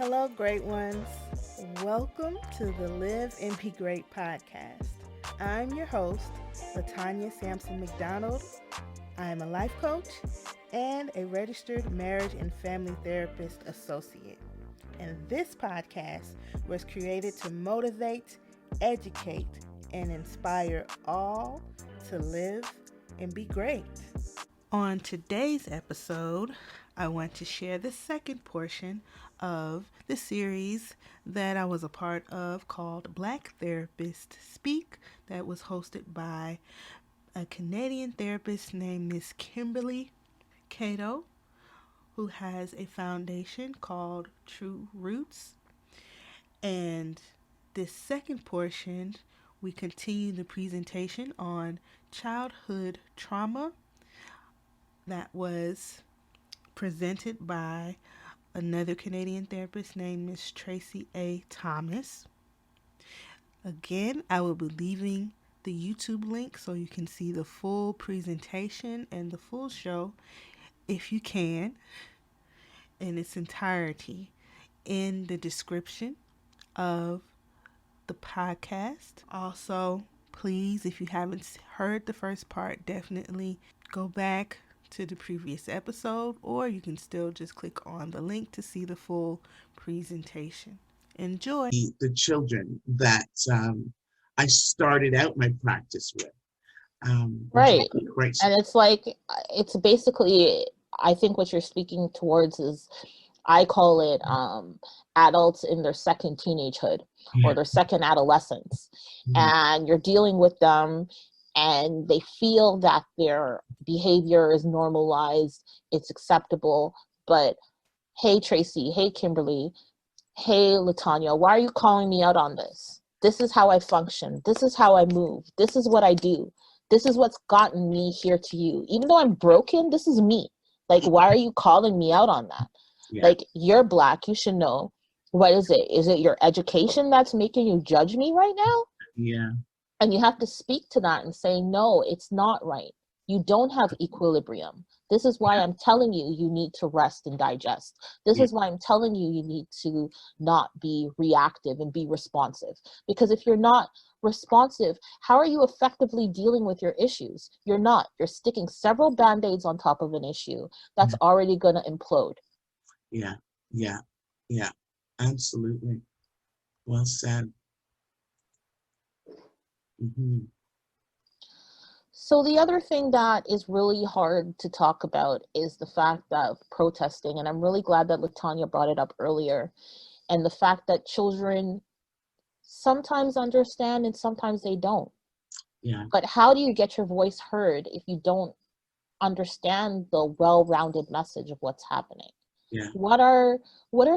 Hello, great ones. Welcome to the Live and Be Great podcast. I'm your host, Latanya Sampson McDonald. I am a life coach and a registered marriage and family therapist associate. And this podcast was created to motivate, educate, and inspire all to live and be great. On today's episode, I want to share the second portion of the series that I was a part of called Black Therapists Speak, that was hosted by a Canadian therapist named Miss Kimberly Pt2, who has a foundation called True Roots. And this second portion, we continue the presentation on childhood trauma that was presented by another Canadian therapist named Miss Tracy A. Thomas. Again, I will be leaving the YouTube link so you can see the full presentation and the full show, if you can, in its entirety in the description of the podcast. Also, please, if you haven't heard the first part, definitely go back to the previous episode, or you can still just click on the link to see the full presentation. Enjoy. The children that I started out my practice with. Right. And it's basically, I think what you're speaking towards is, I call it adults in their second teenagehood or their second adolescence. And you're dealing with them and they feel that their behavior is normalized, it's acceptable, but hey, Tracy, hey, Kimberly, hey, Latanya, why are you calling me out on this? This is how I function. This is how I move. This is what I do. This is what's gotten me here to you. Even though I'm broken, this is me. Like, why are you calling me out on that? Yeah. Like, you're Black, you should know. What is it? Is it your education that's making you judge me right now? Yeah. And you have to speak to that and say, no, it's not right. You don't have equilibrium. This is why I'm telling you, you need to rest and digest. This is why I'm telling you, you need to not be reactive and be responsive. Because if you're not responsive, how are you effectively dealing with your issues? You're not. You're sticking several Band-Aids on top of an issue that's already going to implode. Yeah. Absolutely. Well said. Mm-hmm. So the other thing that is really hard to talk about is the fact that protesting, and I'm really glad that Latanya brought it up earlier, and the fact that children sometimes understand and sometimes they don't. Yeah. But how do you get your voice heard if you don't understand the well-rounded message of what's happening? Yeah. What are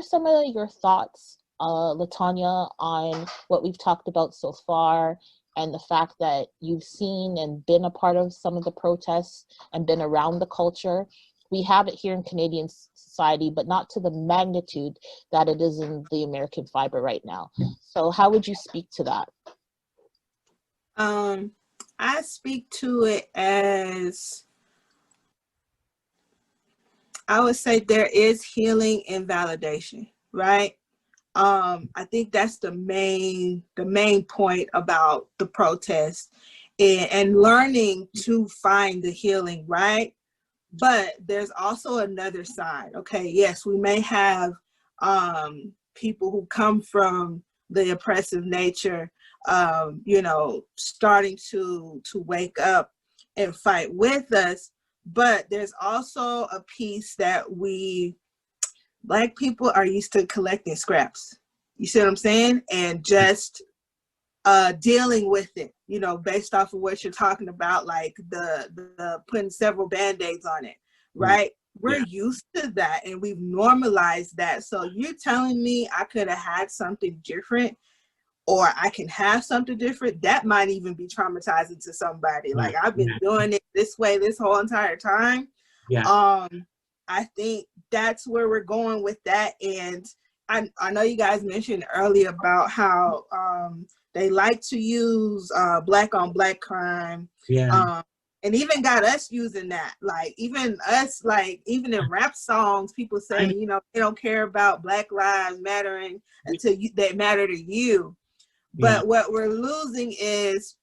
some of your thoughts, Latanya, on what we've talked about so far, and the fact that you've seen and been a part of some of the protests and been around the culture? We have it here in Canadian society, but not to the magnitude that it is in the American fiber right now. So how would you speak to that? I speak to it as, I would say there is healing and validation, right? I think that's the main point about the protest, and learning to find the healing, right? But there's also another side. Okay, yes, we may have people who come from the oppressive nature, starting to wake up and fight with us. But there's also a piece that Black people are used to collecting scraps. You see what I'm saying? And just dealing with it, based off of what you're talking about, like the putting several Band-Aids on it, right? We're used to that and we've normalized that. So you're telling me I could have had something different, or I can have something different? That might even be traumatizing to somebody. Like, I've been doing it this way this whole entire time. Yeah. I think that's where we're going with that. And I know you guys mentioned earlier about how they like to use Black on Black crime And even got us using that, like even us, like even in rap songs, people say, you know, they don't care about Black Lives Mattering until they matter to you. But what we're losing is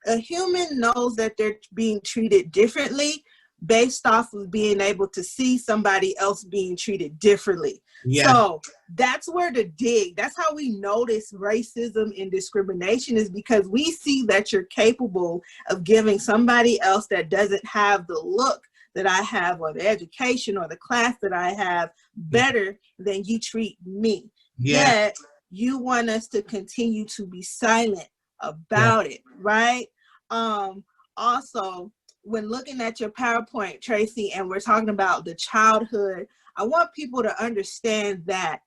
a human knows that they're being treated differently based off of being able to see somebody else being treated differently. So that's where to dig. That's how we notice racism and discrimination, is because we see that you're capable of giving somebody else that doesn't have the look that I have, or the education or the class that I have, better than you treat me. Yet you want us to continue to be silent about it, right? Also, when looking at your PowerPoint, Tracy, and we're talking about the childhood, I want people to understand that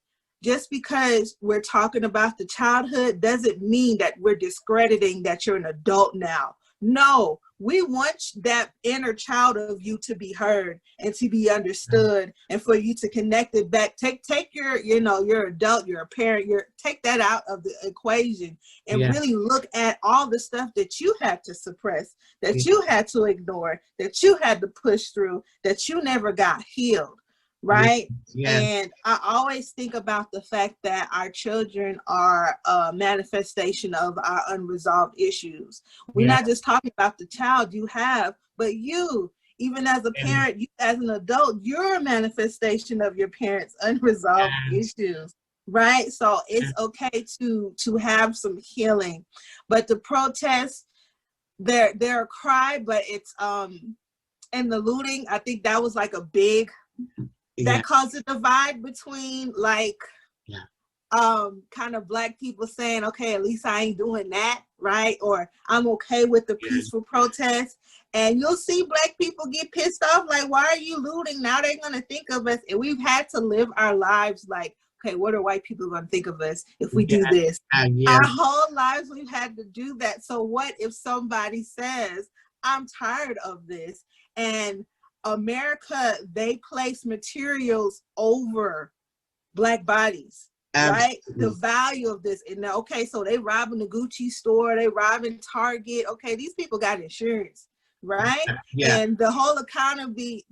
just because we're talking about the childhood doesn't mean that we're discrediting that you're an adult now. No, we want that inner child of you to be heard and to be understood, and for you to connect it back. Take your, you know, you're adult, you're a parent, take that out of the equation and really look at all the stuff that you had to suppress, that you had to ignore, that you had to push through, that you never got healed. Right? And I always think about the fact that our children are a manifestation of our unresolved issues. We're not just talking about the child you have, but you, even as a parent, you as an adult, you're a manifestation of your parents' unresolved issues. Right? So it's okay to have some healing. But the protests, they're a cry, but it's and the looting, I think that was like a big that caused a divide between like kind of Black people saying, okay, at least I ain't doing that, right? Or I'm okay with the peaceful protest. And you'll see Black people get pissed off, like, why are you looting? Now they're gonna think of us. And we've had to live our lives like, okay, what are white people gonna think of us if we do this? Our whole lives we've had to do that. So what if somebody says, I'm tired of this, and America, they place materials over Black bodies, right? The value of this. And okay, so they robbing the Gucci store, they robbing Target. Okay, these people got insurance, right? And the whole economy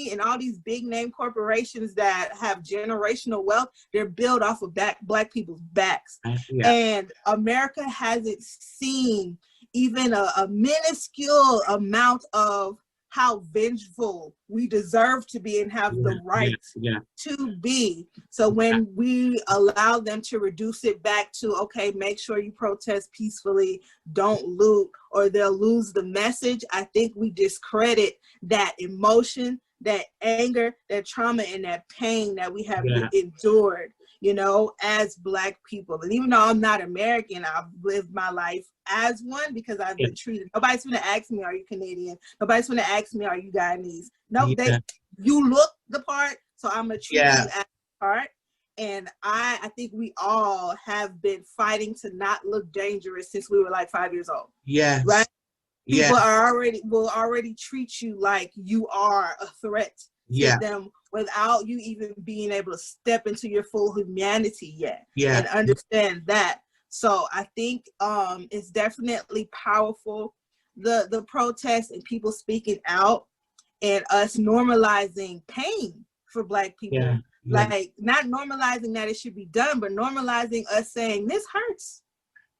and all these big name corporations that have generational wealth, they're built off of Black people's backs. And America hasn't seen even a minuscule amount of how vengeful we deserve to be and have the right to be. So when we allow them to reduce it back to, okay, make sure you protest peacefully, don't loot, or they'll lose the message, I think we discredit that emotion, that anger, that trauma, and that pain that we have endured, you know, as Black people. And even though I'm not American, I've lived my life as one because I've been treated. Nobody's gonna ask me, are you Canadian? Nobody's gonna ask me, are you Guyanese? No, you look the part, so I'm gonna treat you as the part. And I think we all have been fighting to not look dangerous since we were like 5 years old. Right? People will already treat you like you are a threat to them without you even being able to step into your full humanity yet and understand that. So I think it's definitely powerful, the protests and people speaking out and us normalizing pain for Black people. Like not normalizing that it should be done, but normalizing us saying this hurts.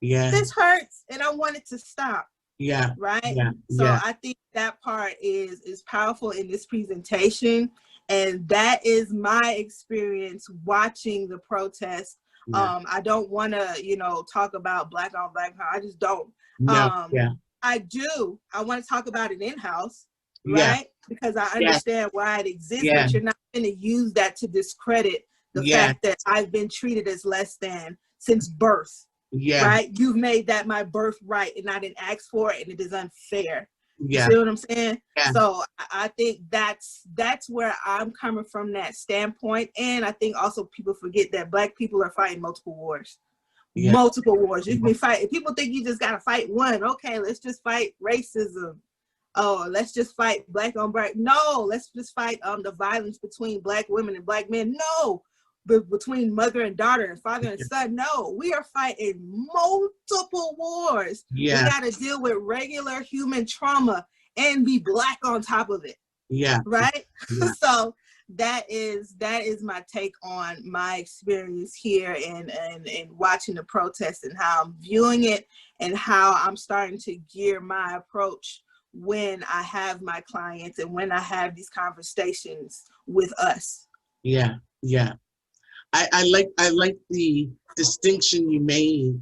This hurts and I want it to stop. Right? So I think that part is powerful in this presentation. And that is my experience watching the protest. I don't want to, you know, talk about Black on Black. I just don't. I do. I want to talk about it in-house, right? Because I understand why it exists, but you're not going to use that to discredit the fact that I've been treated as less than since birth. Right? You've made that my birthright and I didn't ask for it, and it is unfair. You see what I'm saying? So I think that's where I'm coming from, that standpoint. And I think also people forget that Black people are fighting multiple wars. Multiple wars. You can be fighting. People think you just gotta fight one. Okay, let's just fight racism. Oh, let's just fight Black on Black. No, let's just fight the violence between Black women and Black men. No. Between mother and daughter and father and son. No, we are fighting multiple wars. We got to deal with regular human trauma and be Black on top of it. Yeah. Right. Yeah. So that is my take on my experience here and watching the protests and how I'm viewing it and how I'm starting to gear my approach when I have my clients and when I have these conversations with us. Yeah. Yeah. I like the distinction you made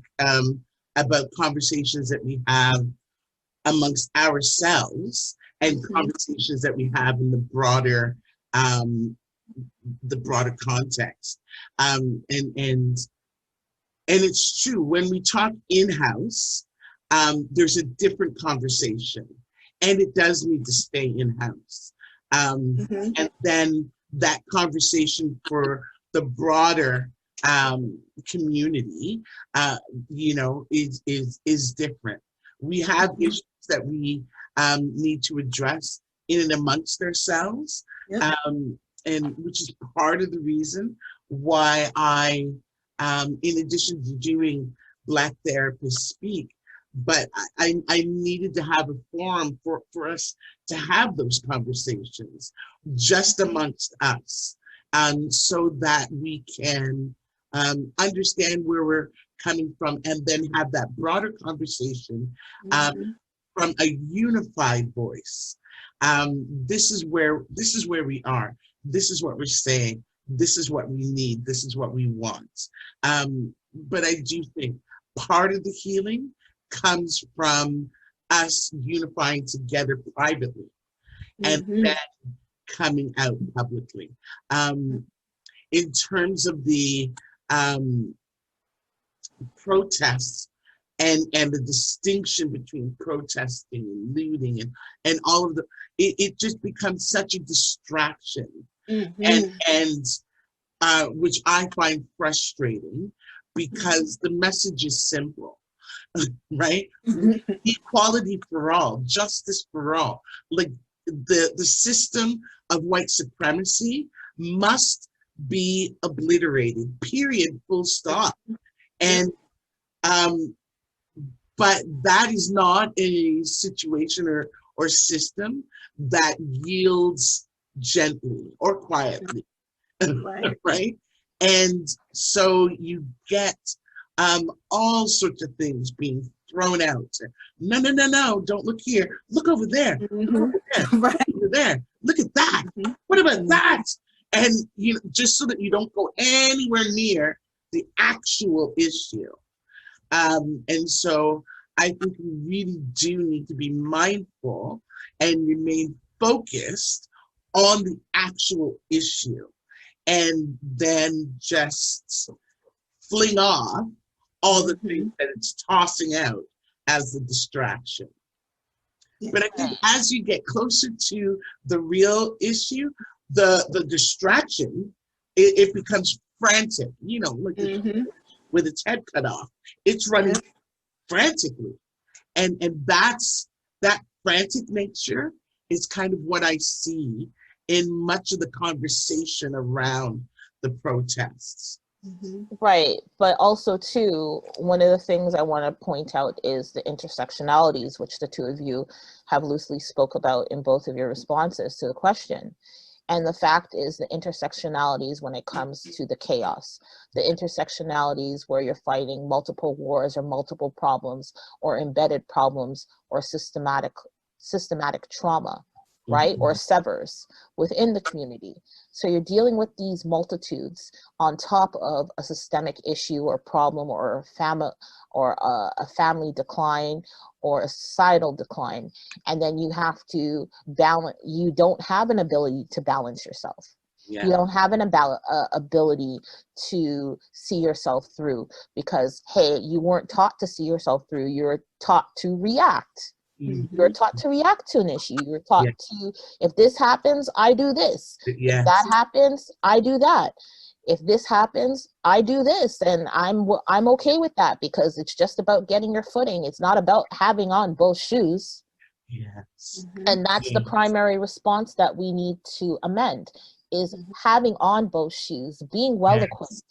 about conversations that we have amongst ourselves and conversations that we have in the broader context. And it's true, when we talk in-house, there's a different conversation, and it does need to stay in-house. And then that conversation for the broader community, is different. We have issues that we need to address in and amongst ourselves, and which is part of the reason why I, in addition to doing Black Therapists Speak, but I needed to have a forum for us to have those conversations just amongst us, so that we can understand where we're coming from, and then have that broader conversation from a unified voice. This is where we are. This is what we're saying. This is what we need. This is what we want. But I do think part of the healing comes from us unifying together privately and then coming out publicly. In terms of the protests and the distinction between protesting and looting and all of it just becomes such a distraction, and which I find frustrating, because the message is simple. Right? Equality for all, justice for all. Like the system of white supremacy must be obliterated, period, full stop. And but that is not a situation or system that yields gently or quietly. Right? And so you get all sorts of things being thrown out. No, don't look here. Look over there. Look over there. Look over there. Look at that. What about that? And just so that you don't go anywhere near the actual issue. And so I think we really do need to be mindful and remain focused on the actual issue, and then just fling off all the things that it's tossing out as the distraction. But I think as you get closer to the real issue, the distraction, it becomes frantic, like with its head cut off. It's running frantically. And that's that frantic nature is kind of what I see in much of the conversation around the protests. Right, but also too, one of the things I want to point out is the intersectionalities, which the two of you have loosely spoke about in both of your responses to the question. And the fact is the intersectionalities when it comes to the chaos, the intersectionalities where you're fighting multiple wars or multiple problems or embedded problems or systematic trauma, right? Or severs within the community. So you're dealing with these multitudes on top of a systemic issue or problem or a family decline or a societal decline. And then you have to balance, you don't have an ability to balance yourself. You don't have an ability to see yourself through because, hey, you weren't taught to see yourself through, you're taught to react. You're taught to react to an issue. You're taught to, if this happens, I do this. If that happens, I do that. If this happens, I do this. And I'm okay with that because it's just about getting your footing. It's not about having on both shoes. And that's the primary response that we need to amend is having on both shoes, being well equipped.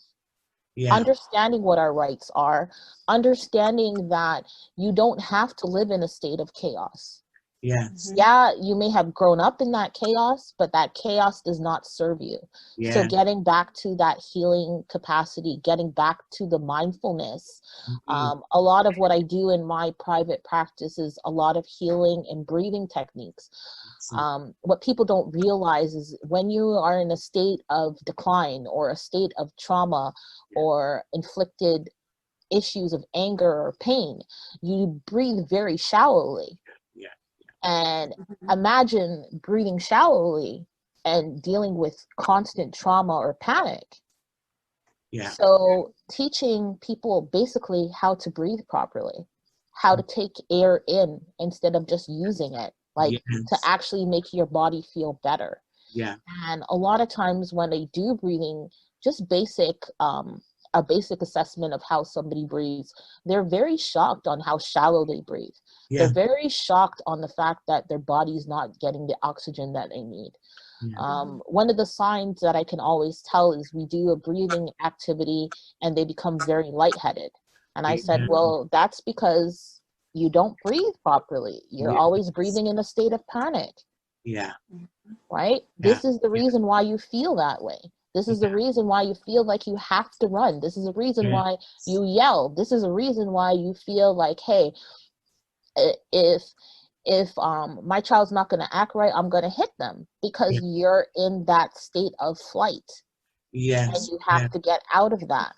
Understanding what our rights are, understanding that you don't have to live in a state of chaos. Yes. Yeah, you may have grown up in that chaos, but that chaos does not serve you. Yeah. So getting back to that healing capacity, getting back to the mindfulness, a lot of what I do in my private practice is a lot of healing and breathing techniques. What people don't realize is when you are in a state of decline or a state of trauma or inflicted issues of anger or pain, you breathe very shallowly. And imagine breathing shallowly and dealing with constant trauma or panic. So teaching people basically how to breathe properly, how to take air in instead of just using it, like to actually make your body feel better. And a lot of times when they do breathing, just a basic assessment of how somebody breathes, they're very shocked on how shallow they breathe. They're very shocked on the fact that their body's not getting the oxygen that they need. One of the signs that I can always tell is we do a breathing activity and they become very lightheaded. And I said, well, that's because you don't breathe properly. You're always breathing in a state of panic. Right? This is the reason why you feel that way. This is the reason why you feel like you have to run. This is the reason why you yell. This is the reason why you feel like, hey, if my child's not going to act right, I'm going to hit them, because you're in that state of flight. And you have to get out of that.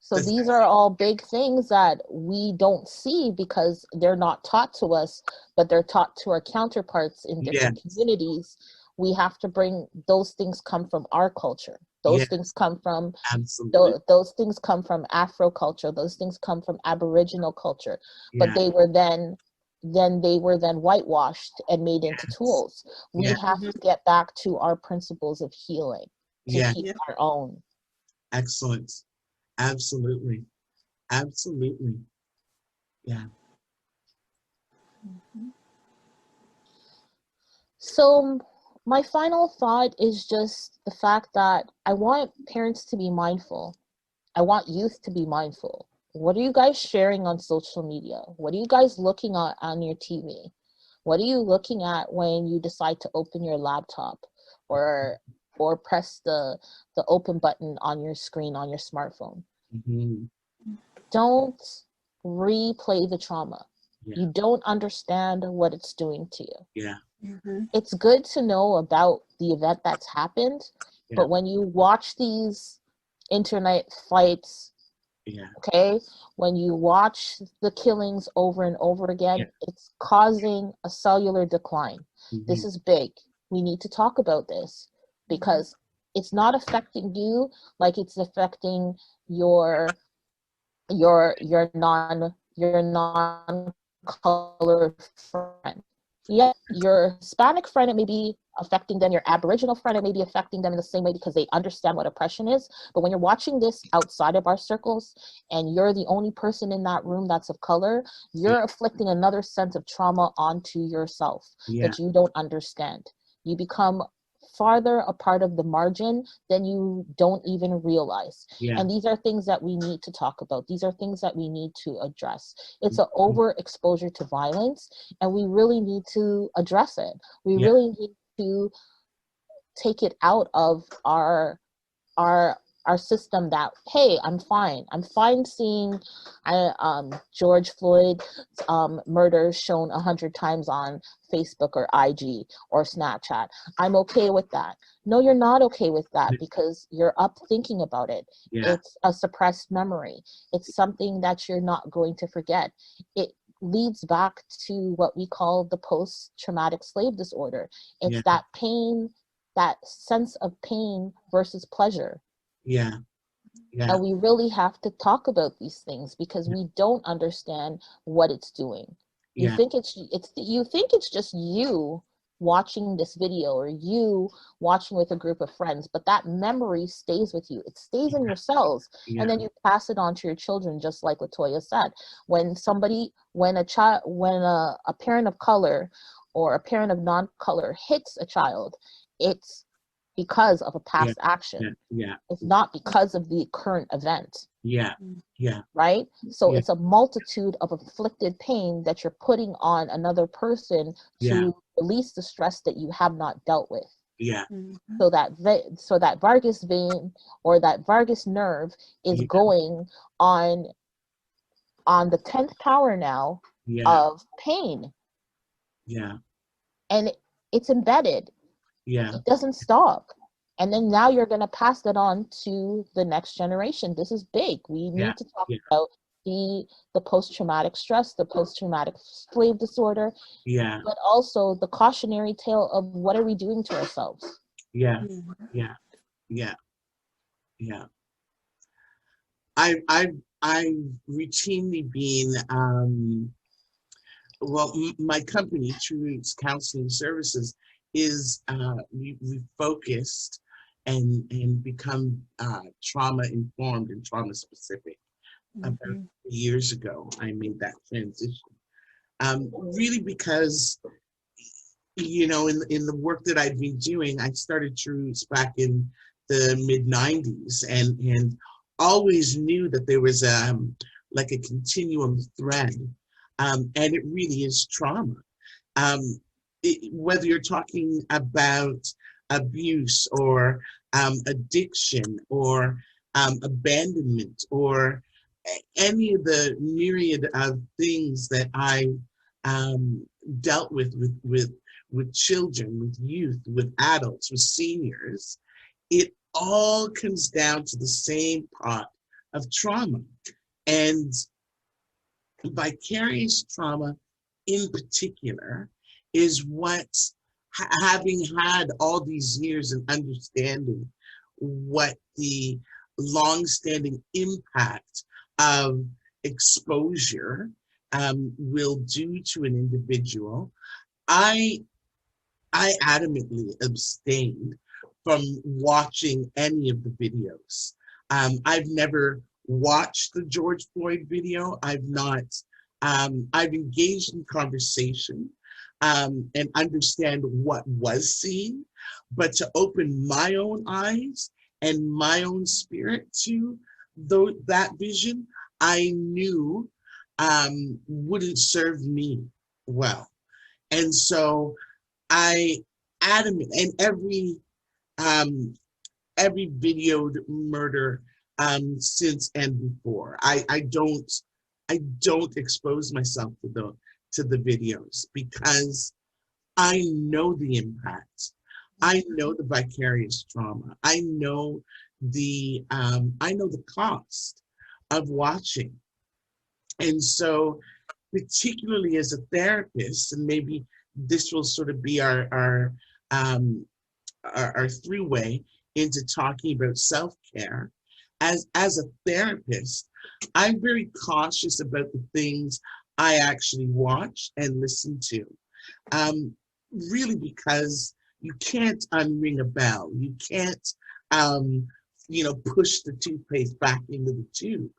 So these are all big things that we don't see because they're not taught to us, but they're taught to our counterparts in different communities. We have to bring those things come from our culture. Those things come from those things come from Afro culture. Those things come from Aboriginal culture. But they were then whitewashed and made into tools. We have to get back to our principles of healing to heal our own. Excellent. Absolutely. Yeah. So my final thought is just the fact that I want parents to be mindful. I want youth to be mindful. What are you guys sharing on social media? What are you guys looking at on your TV? What are you looking at when you decide to open your laptop or press the open button on your screen on your smartphone? Don't replay the trauma. You don't understand what it's doing to you. It's good to know about the event that's happened, but when you watch these internet fights, okay, when you watch the killings over and over again, it's causing a cellular decline. This is big. We need to talk about this because it's not affecting you like it's affecting your non-color friend. Yeah, your Hispanic friend, it may be affecting them. Your Aboriginal friend, it may be affecting them in the same way because they understand what oppression is. But when you're watching this outside of our circles and you're the only person in that room that's of color, you're afflicting another sense of trauma onto yourself that you don't understand. You become farther a part of the margin than you don't even realize. And these are things that we need to talk about. These are things that we need to address. It's an overexposure to violence, and we really need to address it. We really need to take it out of our system that, hey, I'm fine seeing George Floyd murder shown 100 times on Facebook or IG or Snapchat. I'm okay with that. No, you're not okay with that because you're up thinking about it. It's a suppressed memory. It's something that you're not going to forget. It leads back to what we call the post-traumatic slave disorder. It's that pain, that sense of pain versus pleasure. And we really have to talk about these things because we don't understand what it's doing. You think it's just you watching this video or you watching with a group of friends, but that memory stays with you. It stays in your cells, and then you pass it on to your children, just like Latoya said. When a parent of color or a parent of non-color hits a child, it's because of a past action. It's not because of the current event. Right? So it's a multitude of inflicted pain that you're putting on another person to release the stress that you have not dealt with. So that Vargas vein or that Vargas nerve is going on the 10th power now of pain. And it's embedded. It doesn't stop. And then now you're going to pass that on to the next generation. This is big. We need to talk about the post-traumatic stress, the post-traumatic slave disorder, but also the cautionary tale of what are we doing to ourselves. I've routinely been my company, True Roots Counseling Services, is we focused and become trauma informed and trauma specific. About years ago, I made that transition. Really because, in the work that I'd been doing, I started True Roots back in the mid 90s and always knew that there was like a continuum thread. And it really is trauma. Whether you're talking about abuse or addiction or abandonment or any of the myriad of things that I dealt with children, with youth, with adults, with seniors, it all comes down to the same pot of trauma. And vicarious trauma in particular is what, having had all these years and understanding what the long-standing impact of exposure will do to an individual, I adamantly abstained from watching any of the videos. I've never watched the George Floyd video. I've engaged in conversation and understand what was seen, but to open my own eyes and my own spirit to that vision, I knew wouldn't serve me well. And so I adamant, and every videoed murder since and before, I don't expose myself to the videos because I know the impact. I know the vicarious trauma. I know the cost of watching. And so, particularly as a therapist, and maybe this will sort of be our three-way into talking about self-care. As a therapist, I'm very cautious about the things I actually watch and listen to. Really because you can't unring a bell. You can't, push the toothpaste back into the tube.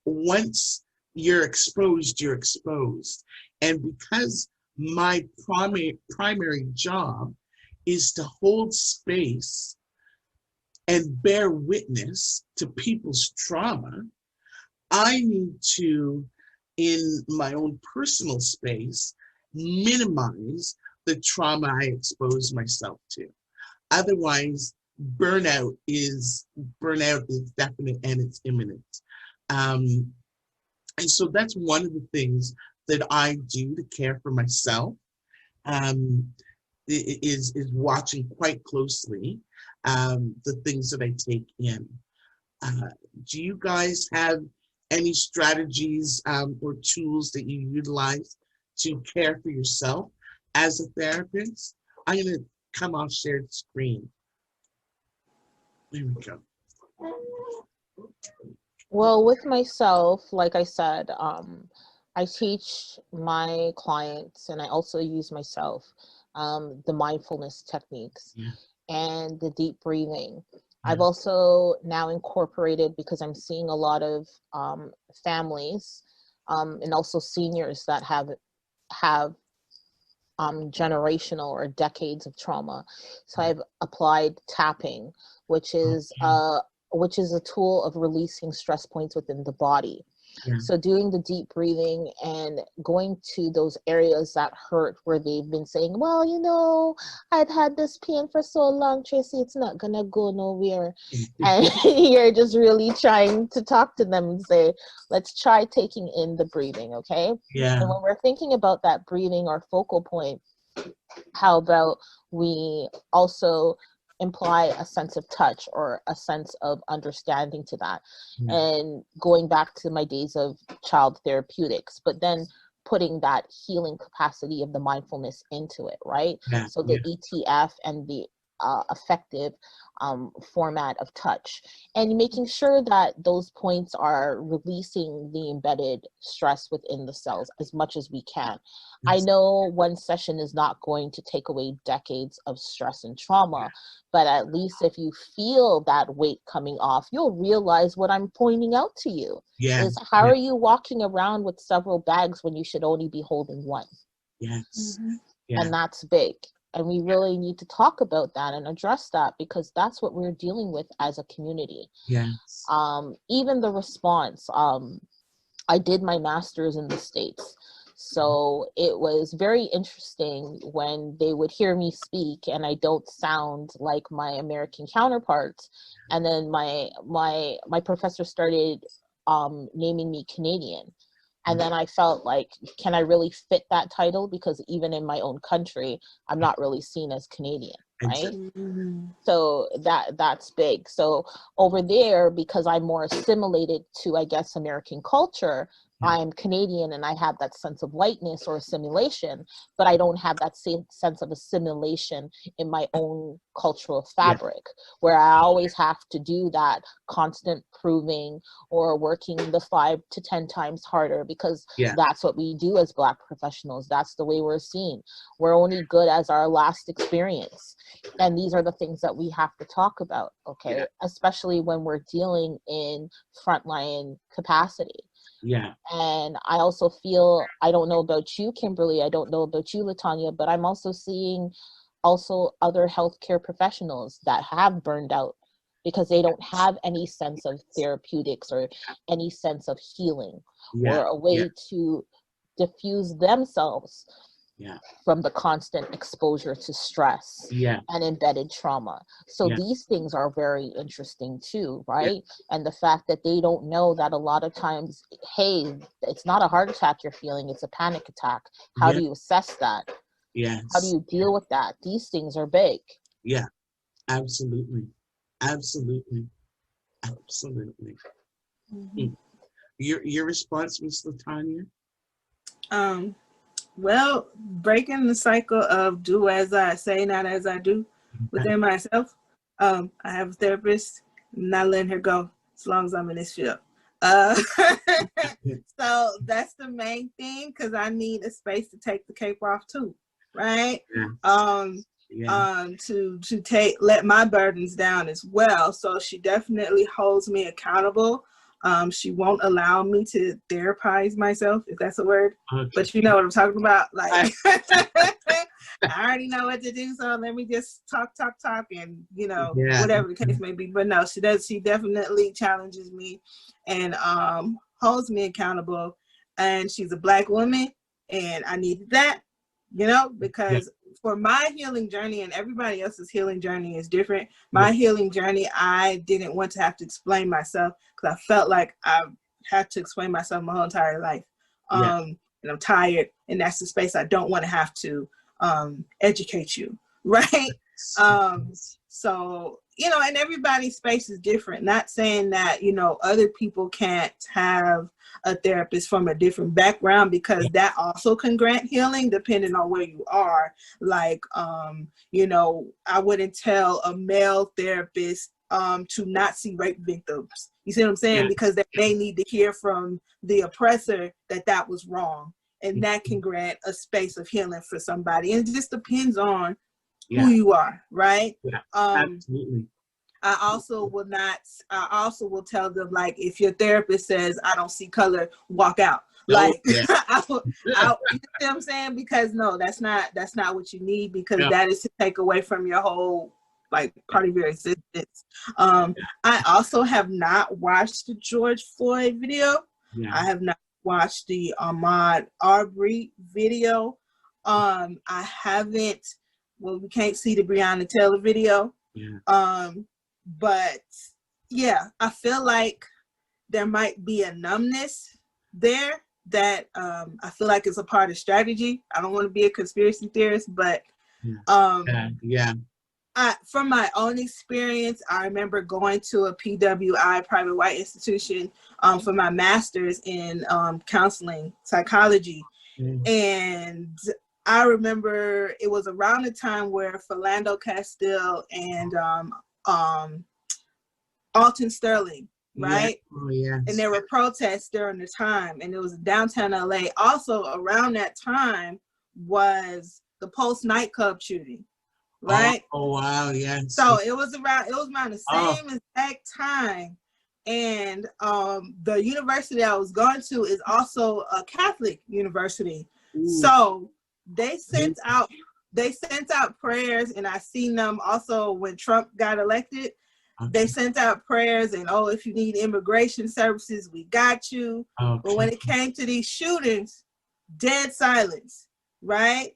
Once you're exposed, you're exposed. And because my primary job is to hold space and bear witness to people's trauma, I need to, in my own personal space, minimize the trauma I expose myself to. Otherwise, burnout is definite and it's imminent. And so that's one of the things that I do to care for myself, is watching quite closely the things that I take in. Do you guys have any strategies or tools that you utilize to care for yourself as a therapist? I'm going to come off shared screen. There we go. Well, with myself, like I said, I teach my clients, and I also use myself, the mindfulness techniques and the deep breathing. I've also now incorporated, because I'm seeing a lot of families and also seniors that have generational or decades of trauma. So I've applied tapping, which is a tool of releasing stress points within the body. Yeah. So doing the deep breathing and going to those areas that hurt where they've been saying, well, you know, I've had this pain for so long, Tracy, it's not gonna go nowhere. And you're just really trying to talk to them and say, let's try taking in the breathing, okay? Yeah. And when we're thinking about that breathing or focal point, how about we also imply a sense of touch or a sense of understanding to that? And going back to my days of child therapeutics, but then putting that healing capacity of the mindfulness into it, right? So the ETF and the effective format of touch, and making sure that those points are releasing the embedded stress within the cells as much as we can. I know one session is not going to take away decades of stress and trauma, but at least if you feel that weight coming off, you'll realize what I'm pointing out to you is how are you walking around with several bags when you should only be holding one? Yes. And that's big. And we really need to talk about that and address that, because that's what we're dealing with as a community. Yes. Even the response, I did my master's in the States. So it was very interesting when they would hear me speak and I don't sound like my American counterparts. And then my professor started naming me Canadian. And then I felt like, can I really fit that title? Because even in my own country, I'm not really seen as Canadian, right? So that's big. So over there, because I'm more assimilated to, I guess, American culture, I'm Canadian and I have that sense of whiteness or assimilation, but I don't have that same sense of assimilation in my own cultural fabric, where I always have to do that constant proving or working the 5 to 10 times harder, because that's what we do as Black professionals. That's the way we're seen. We're only good as our last experience. And these are the things that we have to talk about, okay? Especially when we're dealing in frontline capacity. And I also feel, I don't know about you, Kimberly, I don't know about you, Latanya, but I'm also seeing other healthcare professionals that have burned out because they don't have any sense of therapeutics or any sense of healing or a way to diffuse themselves from the constant exposure to stress and embedded trauma. So these things are very interesting too, right? And the fact that they don't know that a lot of times, hey, it's not a heart attack you're feeling, it's a panic attack. How do you assess that? How do you deal with that? These things are big. Yeah, absolutely. Your response, Ms. Latanya? Well, breaking the cycle of do as I say, not as I do within myself. I have a therapist, not letting her go as long as I'm in this field. So that's the main thing, because I need a space to take the cape off too, right? To let my burdens down as well. So she definitely holds me accountable. She won't allow me to therapize myself, if that's a word. But you know what I'm talking about. Like, I already know what to do, so let me just talk, and whatever the case may be. But no, she does. She definitely challenges me and holds me accountable. And she's a Black woman, and I needed that, because for my healing journey, and everybody else's healing journey is different. My healing journey, I didn't want to have to explain myself, because I felt like I had to explain myself my whole entire life. And I'm tired, and that's the space I don't want to have to educate you, right? So, and everybody's space is different. Not saying that, other people can't have a therapist from a different background, because that also can grant healing depending on where you are. Like, I wouldn't tell a male therapist to not see rape victims. You see what I'm saying? Because they need to hear from the oppressor that was wrong. And that can grant a space of healing for somebody. And it just depends on who you are, right? Absolutely. I also will tell them, like, if your therapist says, I don't see color, walk out. Like, you see what I'm saying? Because no, that's not what you need, because that is to take away from your whole, like, part of your existence. I also have not watched the George Floyd video. I have not watched the Ahmaud Arbery video. I haven't, well, we can't see the Breonna Taylor video. But yeah, I feel like there might be a numbness there that I feel like is a part of strategy. I don't want to be a conspiracy theorist, but from my own experience, I remember going to a PWI, private white institution, for my master's in counseling psychology. And I remember it was around the time where Philando Castile and Alton Sterling, right? And there were protests during the time, and it was downtown LA. Also around that time was the Pulse nightclub shooting, right? Oh wow, yes. So it was around the same exact time. And the university I was going to is also a Catholic university. So they sent out prayers, and I seen them also when Trump got elected. They sent out prayers, and if you need immigration services, we got you. But when it came to these shootings, dead silence, right?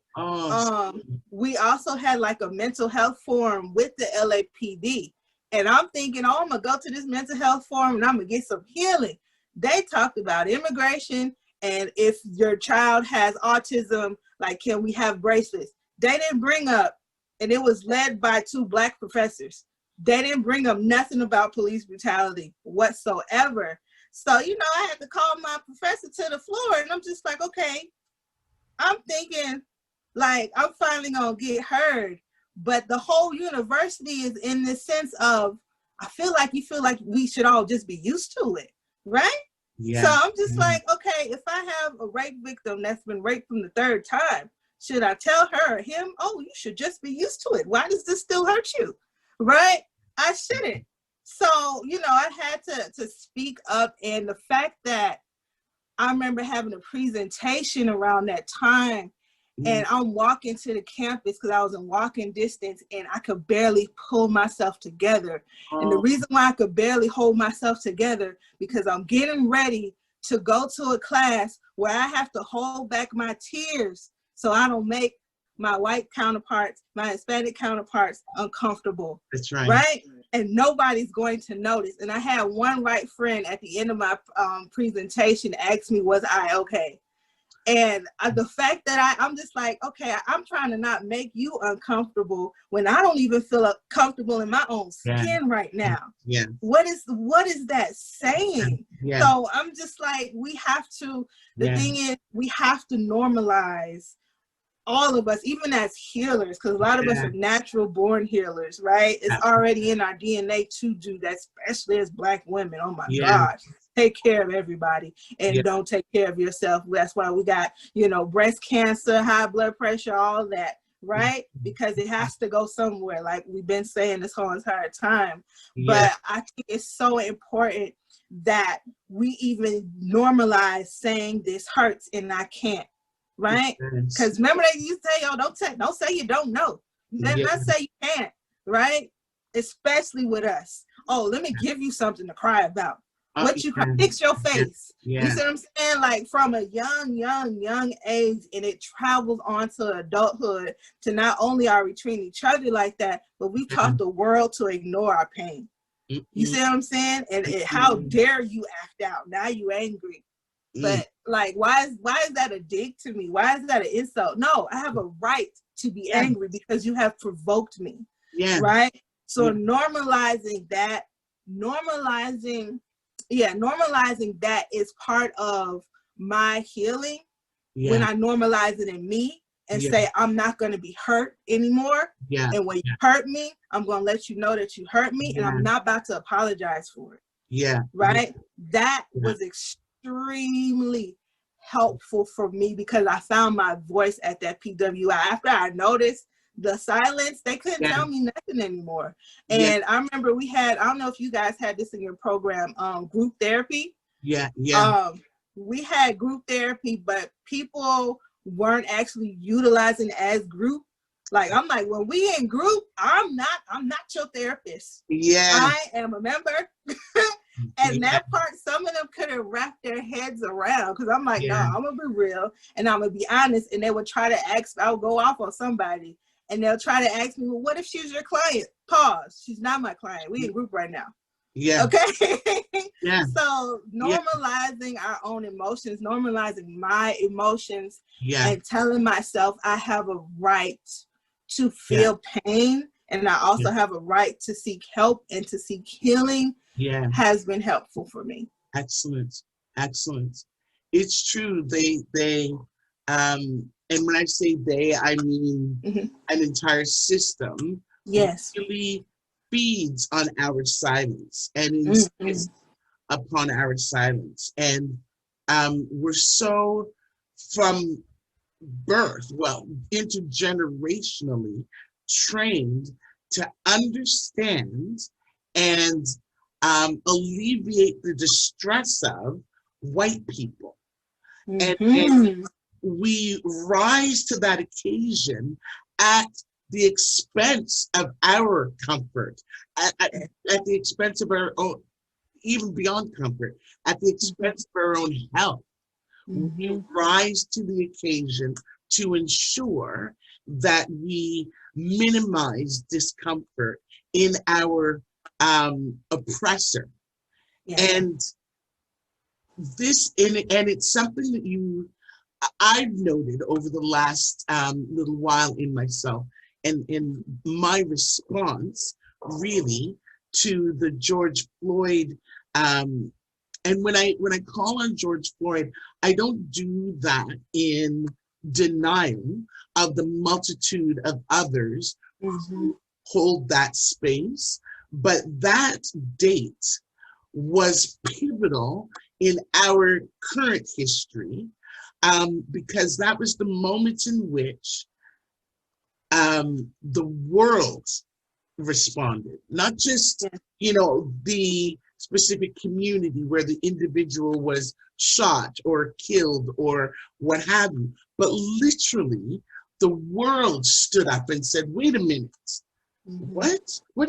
We also had like a mental health forum with the LAPD, and I'm thinking, I'm gonna go to this mental health forum and I'm gonna get some healing. They talked about immigration, and if your child has autism, like, can we have bracelets? They didn't bring up, and it was led by 2 Black professors. They didn't bring up nothing about police brutality whatsoever. So, I had to call my professor to the floor, and I'm just like, okay, I'm thinking, like, I'm finally gonna get heard. But the whole university is in this sense of, you feel like we should all just be used to it, right? Yeah. So I'm just like, okay, if I have a rape victim that's been raped from the 3rd time, should I tell her or him, you should just be used to it? Why does this still hurt you? Right? I shouldn't. So, I had to speak up. And the fact that I remember having a presentation around that time, and I'm walking to the campus because I was in walking distance, and I could barely pull myself together. And the reason why I could barely hold myself together, because I'm getting ready to go to a class where I have to hold back my tears so I don't make my white counterparts, my Hispanic counterparts uncomfortable. That's right. Right? And nobody's going to notice. And I had one white friend at the end of my presentation ask me, was I okay? And the fact that I'm just like, okay, I'm trying to not make you uncomfortable when I don't even feel comfortable in my own skin right now. Yeah. What is that saying? Yeah. So I'm just like, we have to, the thing is, we have to normalize, all of us, even as healers, because a lot of us are natural born healers, right? It's already in our DNA to do that, especially as Black women. Oh my gosh. Take care of everybody and don't take care of yourself. That's why we got, breast cancer, high blood pressure, all that, right? Because it has to go somewhere, like we've been saying this whole entire time. But I think it's so important that we even normalize saying this hurts and I can't. Right? Because remember they used to say, don't say you don't know. Then not say you can't, right? Especially with us. Let me give you something to cry about. What you cry? Fix your face. You see what I'm saying? Like, from a young age, and it travels on to adulthood, to not only are we treating each other like that, but we taught the world to ignore our pain. You see what I'm saying? And how dare you act out? Now you angry. But like, why is that a dig to me? Why is that an insult? No, I have a right to be angry because you have provoked me. Yeah. Right? So normalizing that is part of my healing. When I normalize it in me and say, I'm not going to be hurt anymore. Yeah. And when you hurt me, I'm going to let you know that you hurt me, and I'm not about to apologize for it. Yeah. Right? That was extremely helpful for me, because I found my voice at that PWI. After I noticed the silence, they couldn't tell me nothing anymore. And I remember we had, I don't know if you guys had this in your program, group therapy. we had group therapy, but people weren't actually utilizing as group. Like, I'm like, when we in group, I'm not your therapist. Yeah. I am a member. And that part, some of them couldn't wrap their heads around, because I'm like, no, I'm gonna be real and I'm gonna be honest. And they would try to ask, I'll go off on somebody and they'll try to ask me, well, what if she's your client? Pause. She's not my client. We in group right now. Yeah. Okay. Yeah. So normalizing our own emotions, normalizing my emotions, and telling myself I have a right to feel pain, and I also have a right to seek help and to seek healing, has been helpful for me. Excellent. It's true. They and when I say they, I mean an entire system. Yes. Really feeds on our silence and insists upon our silence. And we're so, from birth, intergenerationally trained to understand and alleviate the distress of white people. And we rise to that occasion at the expense of our comfort, at the expense of our own, even beyond comfort, at the expense of our own health. We rise to the occasion to ensure that we minimize discomfort in our oppressor. And this, and it's something that I've noted over the last little while in myself, and in my response really to the George Floyd, and when I call on George Floyd, I don't do that in denial of the multitude of others who hold that space, but that date was pivotal in our current history, because that was the moment in which the world responded, not just the specific community where the individual was shot or killed or what have you, but literally the world stood up and said, wait a minute, what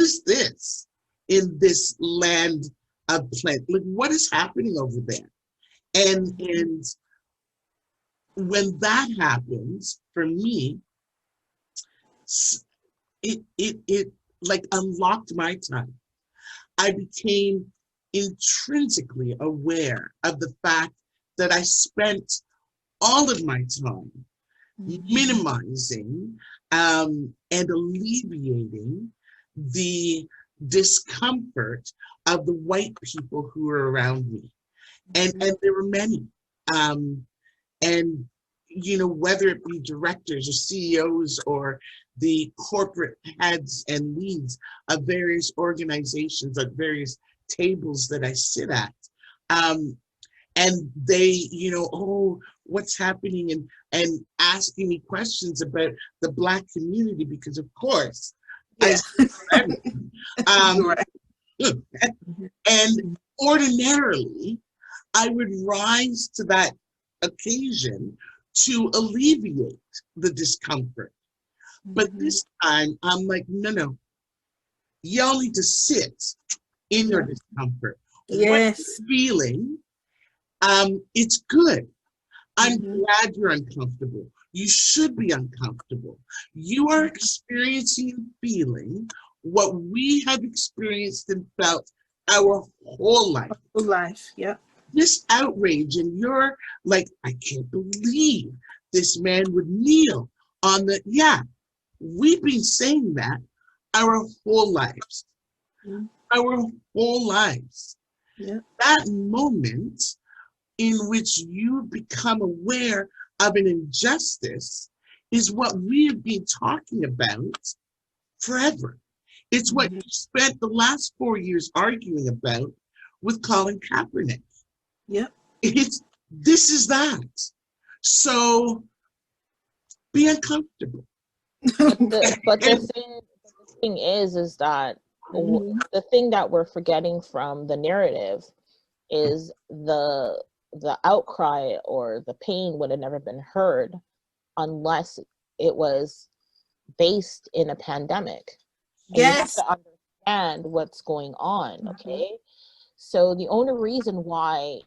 is this in this land of plenty? Like, what is happening over there? And when that happens, for me, it like unlocked my time. I became intrinsically aware of the fact that I spent all of my time minimizing and alleviating the discomfort of the white people who were around me. And there were many. And whether it be directors or CEOs or the corporate heads and leads of various organizations at various tables that I sit at, and they, oh, what's happening, and asking me questions about the Black community, because of course, and ordinarily, I would rise to that occasion to alleviate the discomfort. But this time, I'm like, no, y'all need to sit in your discomfort. What you're feeling, it's good. I'm glad you're uncomfortable. You should be uncomfortable. You are experiencing and feeling what we have experienced and felt our whole life. This outrage, and you're like, I can't believe this man would kneel on the, we've been saying that our whole lives. Our whole lives. That moment in which you become aware of an injustice is what we have been talking about forever. It's what you spent the last 4 years arguing about with Colin Kaepernick. This is that. So be uncomfortable. But the thing is that the thing that we're forgetting from the narrative is the the outcry or the pain would have never been heard unless it was based in a pandemic. And you have to understand what's going on, okay? So the only reason why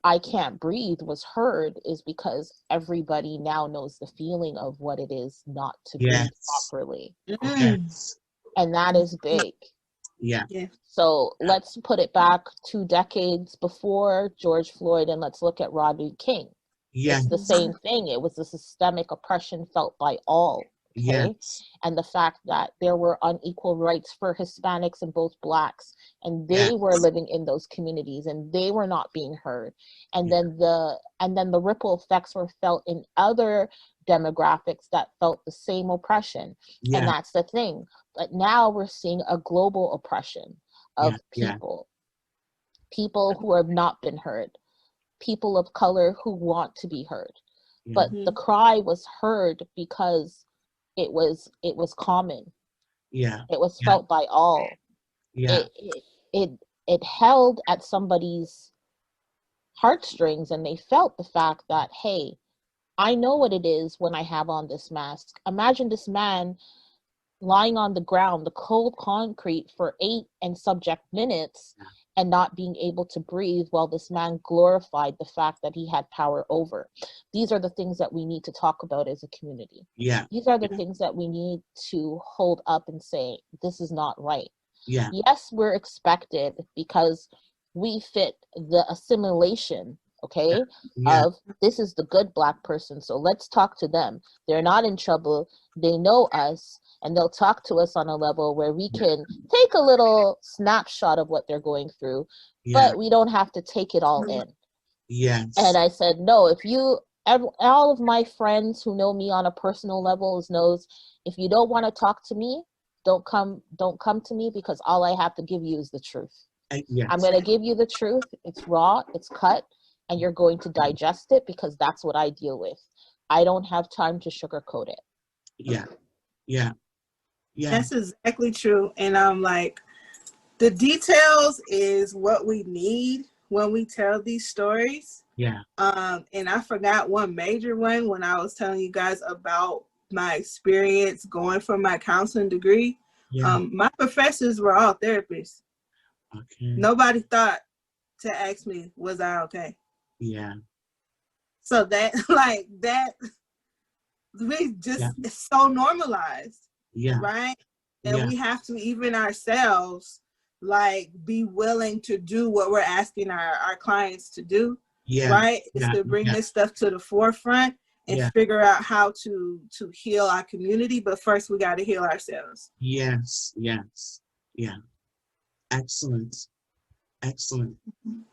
I Can't Breathe was heard is because everybody now knows the feeling of what it is not to breathe properly. Yes. And that is big. Yeah. So let's put it back 2 decades before George Floyd and let's look at Rodney King. It's the same thing. It was a systemic oppression felt by all. Okay. And the fact that there were unequal rights for Hispanics and both Blacks, and they were living in those communities and they were not being heard. And then the ripple effects were felt in other demographics that felt the same oppression. And that's the thing. But now we're seeing a global oppression of people who have not been heard, people of color who want to be heard. But the cry was heard because it was common. It was felt by all. It held at somebody's heartstrings, and they felt the fact that, hey, I know what it is when I have on this mask. Imagine this man lying on the ground, the cold concrete, for 8 and subject minutes and not being able to breathe while this man glorified the fact that he had power over. These are the things that we need to talk about as a community. These are the things that we need to hold up and say, this is not right. Yes, we're expected because we fit the assimilation, okay, of this is the good Black person, so let's talk to them. They're not in trouble. They know us. And they'll talk to us on a level where we can take a little snapshot of what they're going through, but we don't have to take it all in. And I said, no, all of my friends who know me on a personal level knows, if you don't want to talk to me, don't come to me, because all I have to give you is the truth. I'm going to give you the truth. It's raw, it's cut, and you're going to digest it, because that's what I deal with. I don't have time to sugarcoat it. That's exactly true. And I'm like, the details is what we need when we tell these stories. And I forgot one major one when I was telling you guys about my experience going for my counseling degree. My professors were all therapists. Nobody thought to ask me, was I okay? So that, like, that, we just, it's so normalized. Right? And we have to, even ourselves, like, be willing to do what we're asking our clients to do. Right? Is to bring this stuff to the forefront and figure out how to heal our community. But first, we got to heal ourselves. Excellent.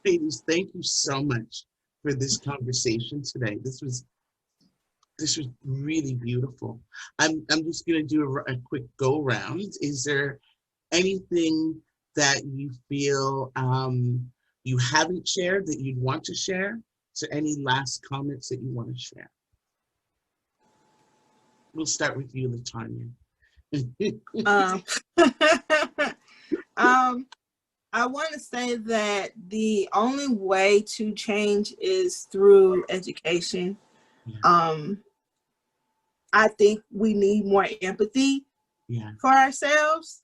Ladies, thank you so much for this conversation today. This was really beautiful. I'm just going to do a quick go round. Is there anything that you feel you haven't shared that you'd want to share? So any last comments that you want to share? We'll start with you, LaTanya. I want to say that the only way to change is through education. I think we need more empathy for ourselves.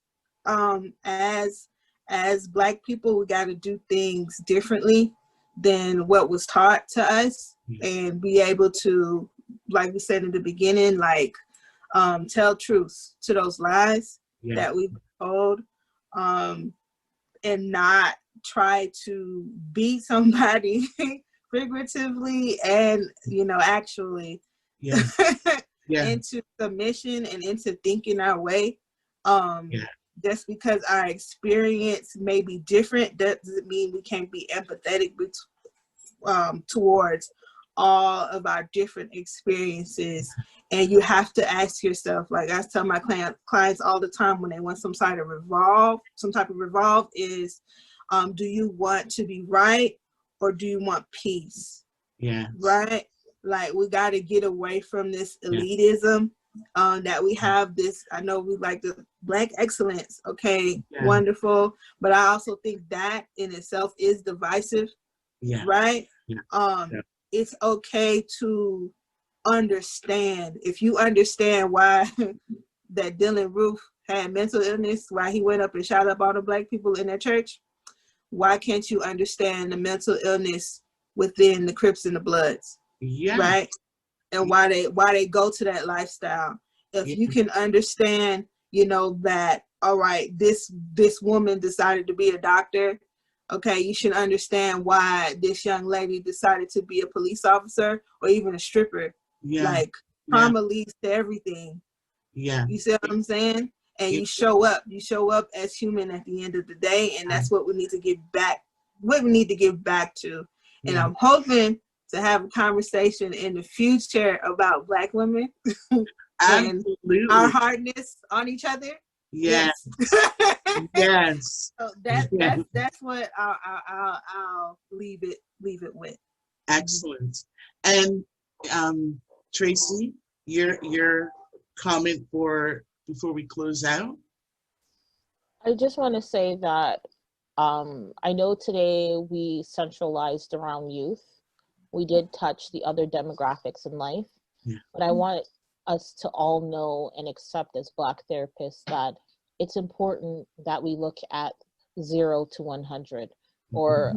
As Black people, we got to do things differently than what was taught to us, and be able to, like we said in the beginning, like, tell truths to those lies that we've told, and not try to beat somebody figuratively and, actually into submission and into thinking our way. Just because our experience may be different doesn't mean we can't be empathetic towards all of our different experiences. And you have to ask yourself, like I tell my clients all the time when they want some type of revolve is, do you want to be right or do you want peace? Right? Like, we got to get away from this elitism that we have. This, I know we like the Black excellence. Okay, wonderful. But I also think that in itself is divisive. Right? It's okay to understand. If you understand why that Dylan Roof had mental illness, why he went up and shot up all the Black people in that church, why can't you understand the mental illness within the Crips and the Bloods? Yeah. Right? And why they go to that lifestyle. If you can understand, that, all right, this woman decided to be a doctor, okay, you should understand why this young lady decided to be a police officer or even a stripper. Like, trauma leads to everything. Yeah. You see what I'm saying? And you show up as human at the end of the day, and that's what we need to give back, to. And I'm hoping to have a conversation in the future about Black women and our hardness on each other. Yes. Yes. So that's what I'll leave it with. Excellent. And Tracy, your comment before we close out? I just want to say that I know today we centralized around youth. We did touch the other demographics in life, but I want us to all know and accept as Black therapists that it's important that we look at 0 to 100 or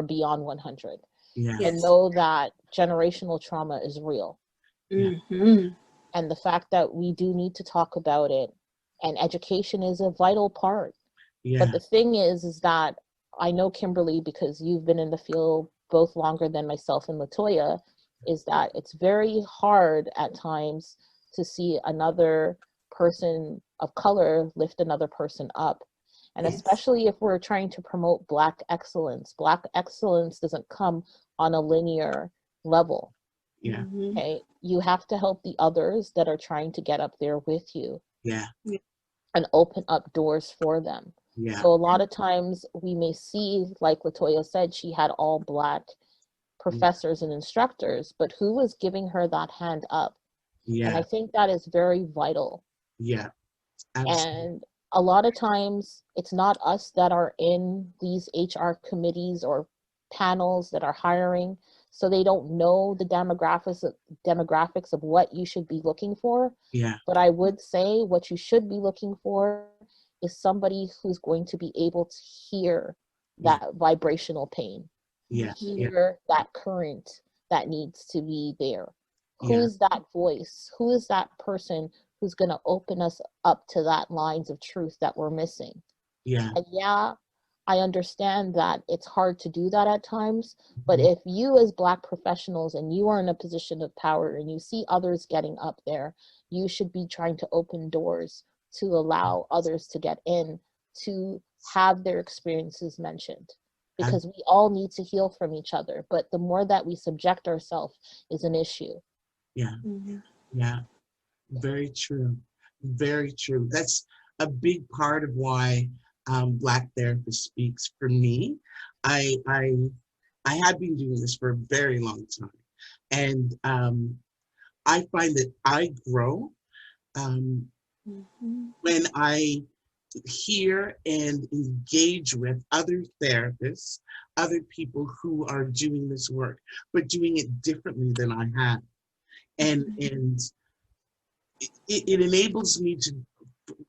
beyond 100, and know that generational trauma is real. And the fact that we do need to talk about it, and education is a vital part. But the thing is that I know, Kimberly, because you've been in the field both longer than myself and Latoya, is that it's very hard at times to see another person of color lift another person up. And especially if we're trying to promote Black excellence doesn't come on a linear level. Okay, you have to help the others that are trying to get up there with you. And open up doors for them. So a lot of times we may see, like Latoya said, she had all Black professors and instructors, but who was giving her that hand up? And I think that is very vital. And a lot of times it's not us that are in these HR committees or panels that are hiring, so they don't know the demographics of what you should be looking for. But I would say what you should be looking for is somebody who's going to be able to hear that vibrational pain, hear that current that needs to be there. Who's that voice? Who is that person who's going to open us up to that lines of truth that we're missing? And I understand that it's hard to do that at times, but if you as Black professionals and you are in a position of power and you see others getting up there, you should be trying to open doors to allow others to get in, to have their experiences mentioned, because we all need to heal from each other. But the more that we subject ourselves is an issue. Very true. Very true. That's a big part of why Black Therapist Speaks. For me, I have been doing this for a very long time, and I find that I grow when I hear and engage with other therapists, other people who are doing this work, but doing it differently than I have, and it enables me to.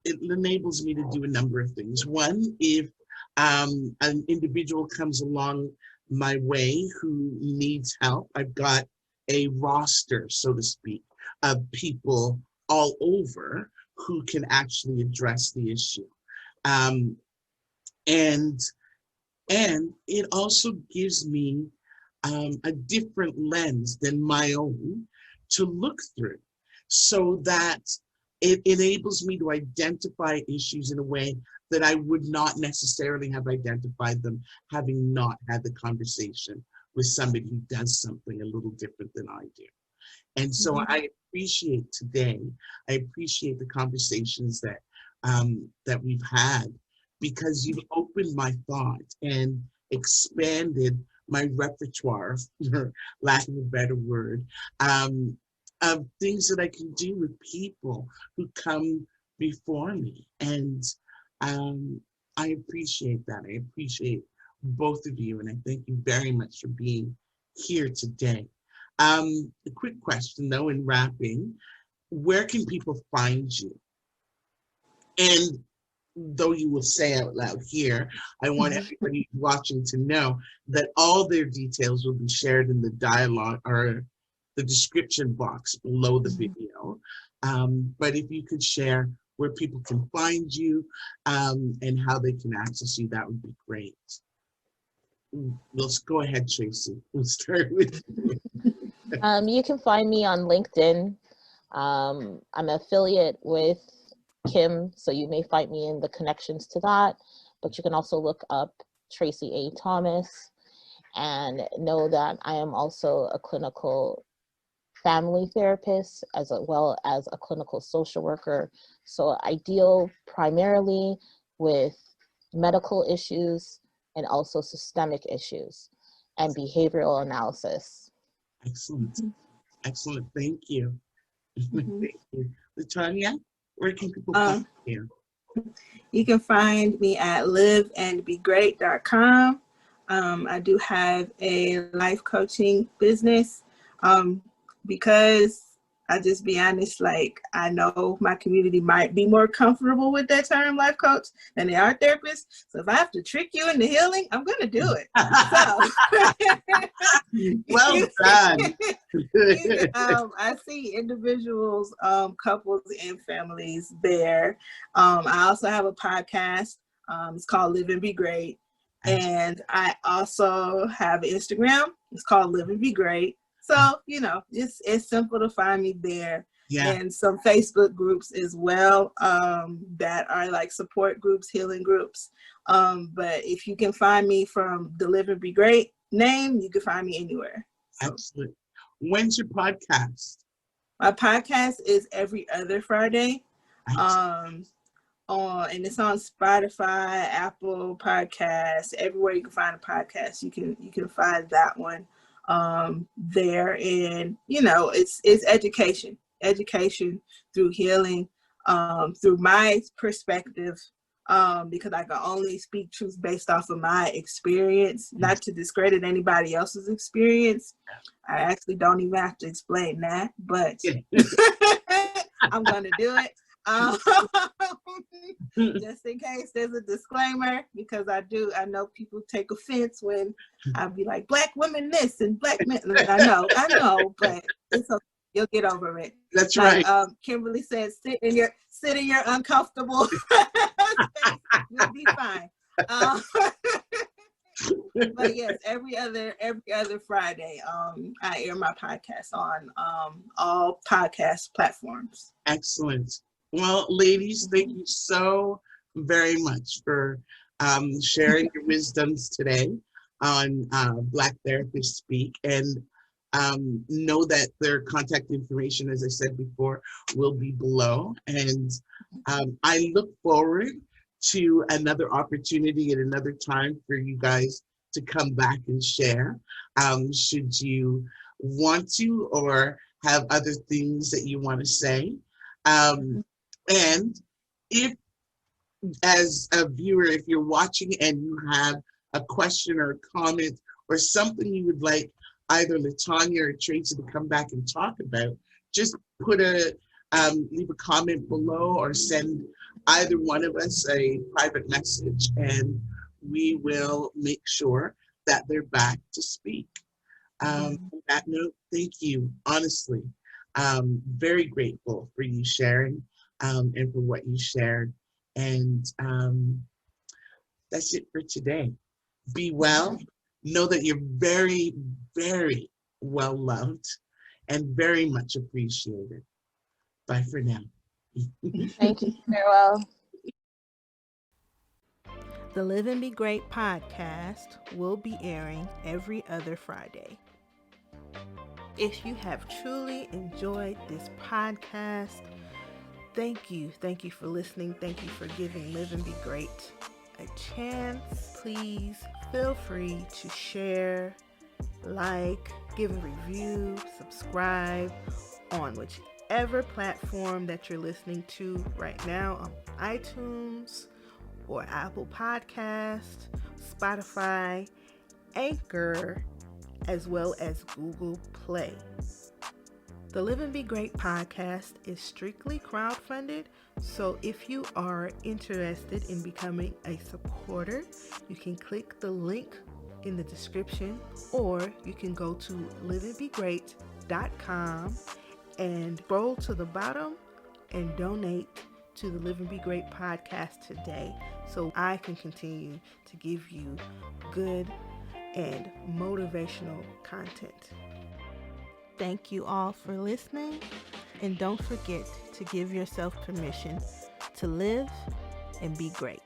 It enables me to do a number of things. One, if an individual comes along my way who needs help, I've got a roster, so to speak, of people all over who can actually address the issue. And it also gives me a different lens than my own to look through, so that it enables me to identify issues in a way that I would not necessarily have identified them having not had the conversation with somebody who does something a little different than I do. And so I appreciate today, I appreciate the conversations that that we've had, because you've opened my thought and expanded my repertoire, for lack of a better word, of things that I can do with people who come before me. And I appreciate that. I appreciate both of you, and I thank you very much for being here today. A quick question though, in wrapping, where can people find you? And though you will say out loud here, I want everybody watching to know that all their details will be shared in the dialogue or the description box below the video. But if you could share where people can find you and how they can access you, that would be great. Let's go ahead, Tracy. We'll start with you. You can find me on LinkedIn. I'm an affiliate with Kim, so you may find me in the connections to that, but you can also look up Tracy A. Thomas and know that I am also a clinical family therapist as well as a clinical social worker. So I deal primarily with medical issues and also systemic issues and behavioral analysis. Excellent. Excellent. Thank you. Thank you. LaTanya, where can people find you? You can find me at liveandbegreat.com. I do have a life coaching business because I just be honest, like I know my community might be more comfortable with that term life coach than they are therapists. So if I have to trick you into healing, I'm going to do it. Well done. I see individuals, couples and families there. I also have a podcast. It's called Live and Be Great. And I also have Instagram. It's called Live and Be Great. So, you know, it's simple to find me there. Yeah. And some Facebook groups as well that are like support groups, healing groups. But if you can find me from the Live and Be Great name, you can find me anywhere. So. Excellent. When's your podcast? My podcast is every other Friday. And it's on Spotify, Apple Podcasts, everywhere you can find a podcast, you can find that one there. And you know, it's education through healing, through my perspective, because I can only speak truth based off of my experience, not to discredit anybody else's experience. I actually don't even have to explain that, but I'm gonna do it. Just in case there's a disclaimer, because I know people take offense when I be like black women this and black men. I know, but it's okay. You'll get over it. That's right. Kimberly said, sit in your uncomfortable space. You'll be fine. But yes, every other Friday, I air my podcast on all podcast platforms. Excellent. Well, ladies, thank you so very much for sharing your wisdoms today on Black Therapists Speak. And know that their contact information, as I said before, will be below. And I look forward to another opportunity at another time for you guys to come back and share. Should you want to or have other things that you want to say. And if, as a viewer, if you're watching and you have a question or a comment or something you would like either LaTanya or Tracy to come back and talk about, just leave a comment below or send either one of us a private message, and we will make sure that they're back to speak. On that note, thank you, honestly. Very grateful for you sharing and for what you shared. And that's it for today. Be well. Know that you're very, very well loved and very much appreciated. Bye for now. Thank you. Farewell. The Live and Be Great podcast will be airing every other Friday. If you have truly enjoyed this podcast, thank you. Thank you for listening. Thank you for giving Live and Be Great a chance. Please feel free to share, like, give a review, subscribe on whichever platform that you're listening to right now, on iTunes or Apple Podcast, Spotify, Anchor, as well as Google Play. The Live and Be Great podcast is strictly crowdfunded, so if you are interested in becoming a supporter, you can click the link in the description, or you can go to liveandbegreat.com and scroll to the bottom and donate to the Live and Be Great podcast today, so I can continue to give you good and motivational content. Thank you all for listening, and don't forget to give yourself permission to live and be great.